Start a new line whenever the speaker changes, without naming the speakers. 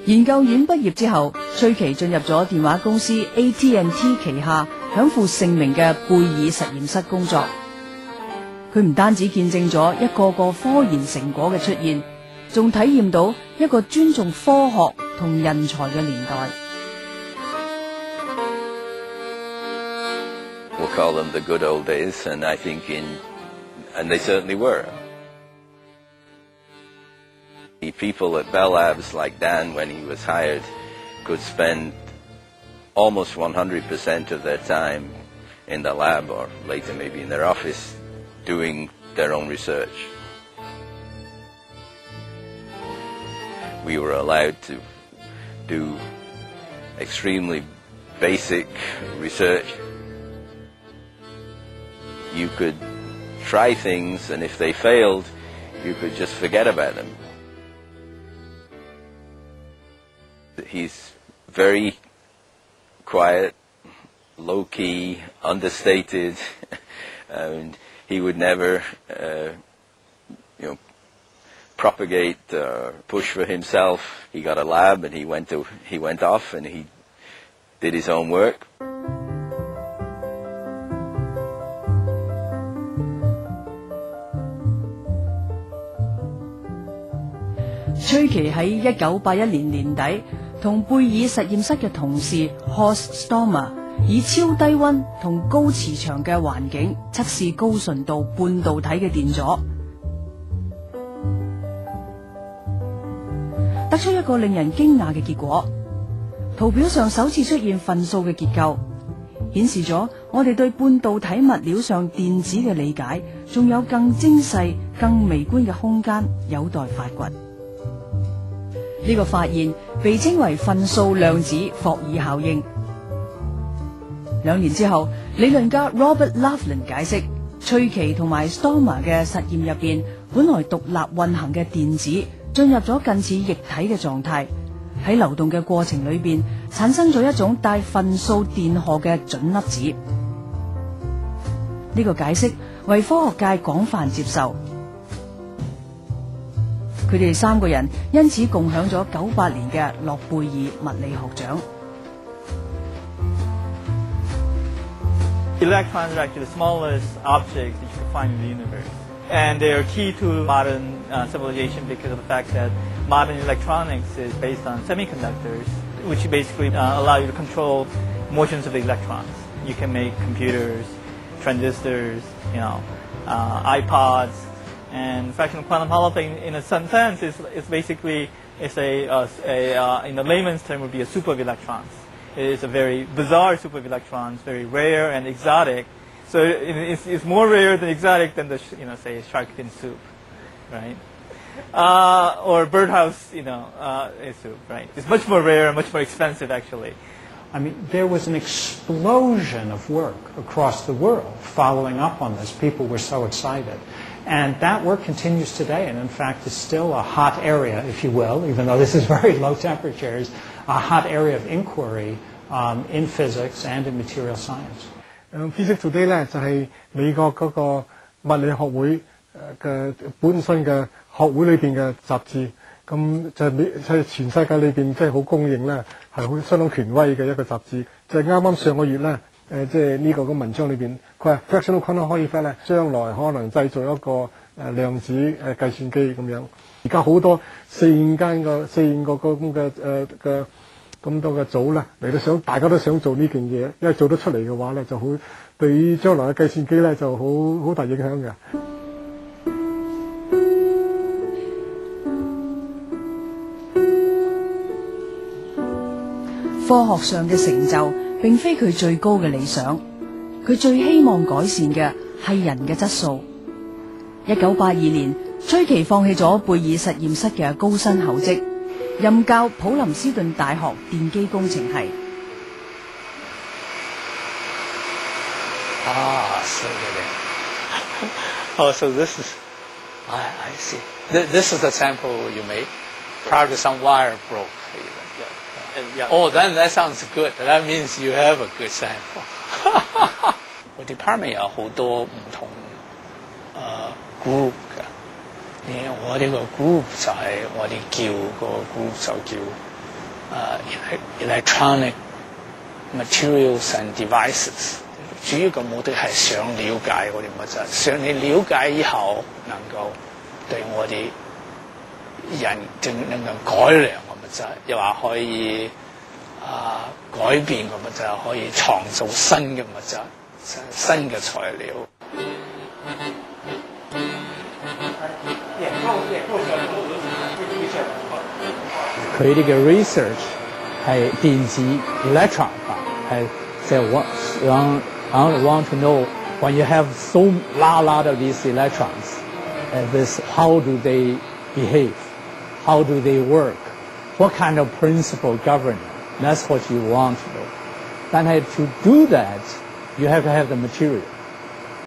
研究院畢業之後，崔琦進入咗電話公司 AT&T 旗下享負盛名嘅貝爾實驗室工作。佢唔單止見證咗一個個科研成果嘅出現，仲體驗到一個尊重科學同人才嘅年代。
We'll call them the good old days, and I think and they certainly were. The people at Bell Labs, like Dan when he was hired, could spend almost 100% of their time in the lab or later maybe in their office doing their own research. We were allowed to do extremely basic research. You could try things, and if they failed, you could just forget about them. He's very quiet, low-key, understated, and he would never, propagate or push for himself. He got a lab, and he went off, and he did his own work.
崔琦喺1981年年底同貝爾實驗室嘅同事 Horst Stormer 以超低溫同高磁場嘅環境測試高純度半導體嘅電阻，得出一個令人驚訝嘅結果。圖表上首次出現份數嘅結構，顯示咗我哋對半導體物料上電子嘅理解，仲有更精細、更微觀嘅空間有待發掘。呢個發現被稱為份數量子霍爾效應。2年之後，理論家 Robert Laughlin 解釋，崔琦同埋 Stormer 嘅實驗入邊，本來獨立運行嘅電子進入咗近似液體嘅狀態，喺流動嘅過程裏邊產生咗一種帶份數電荷嘅準粒子。呢個解釋為科學界廣泛接受。佢哋3個人因此共享咗98年嘅諾貝爾物理學獎。
Electrons are actually the smallest objects that you can find in the universe. And they are key to modern civilization because of the fact that modern electronics is based on semiconductors, which basically allow you to control motions of the electrons. You can make computers, transistors, iPods, and fractional quantum Hall thing in a sense is basically in the layman's term would be a soup of electrons. It is a very bizarre soup of electrons, very rare and exotic. So it's more rare than exotic than say shark fin soup, right? Or birdhouse, soup, right? It's much more rare and much more expensive actually.
I mean, there was an explosion of work across the world following up on this. People were so excited. And that work continues today, and in fact is still a hot area, if you will, even though this is very low temperatures, a hot area of inquiry in physics and in material science.
Physics Today 咧就係美國嗰個物理學會嘅本身嘅學會裏邊嘅雜誌，咁就係全世界裏邊即係好公認咧，係好相當權威嘅一個雜誌。就係啱啱上個月咧。即係呢個文章裏邊，佢話 fractional quantum Hall effect 咧，將來可能製造一個量子計算機咁樣。而家好多4、5個咁多嘅組咧嚟到大家都想做呢件嘢，因為做得出嚟嘅話咧，就好對於將來嘅計算機咧就好大影響嘅。
科學上嘅成就並非佢最高嘅理想，佢最希望改善嘅係人嘅質素。1982年，崔琦放棄咗貝爾實驗室嘅高薪厚職，任教普林斯頓大學電機工程系。
So oh, so this is, I see. This is the sample you made. Probably some wire broke.
Yeah.
Oh, then that sounds good. That means you have a good sample. 我 department 有好多唔同group 嘅，我呢個 group 就係我哋叫個 group 就叫 electronic materials and devices。主要嘅目的係想了解我哋物質，想你了解以後能夠對我哋人正能夠改良嘅物質，又話可以改變嘅物質，可以創造新嘅物質、新嘅材料。
佢哋嘅 research 係電子 electron 化，係即係I want to know when you have so lot of these electrons, how do they behave? How do they work? What kind of principle govern them? That's what you want to know. But to do that, you have to have the material.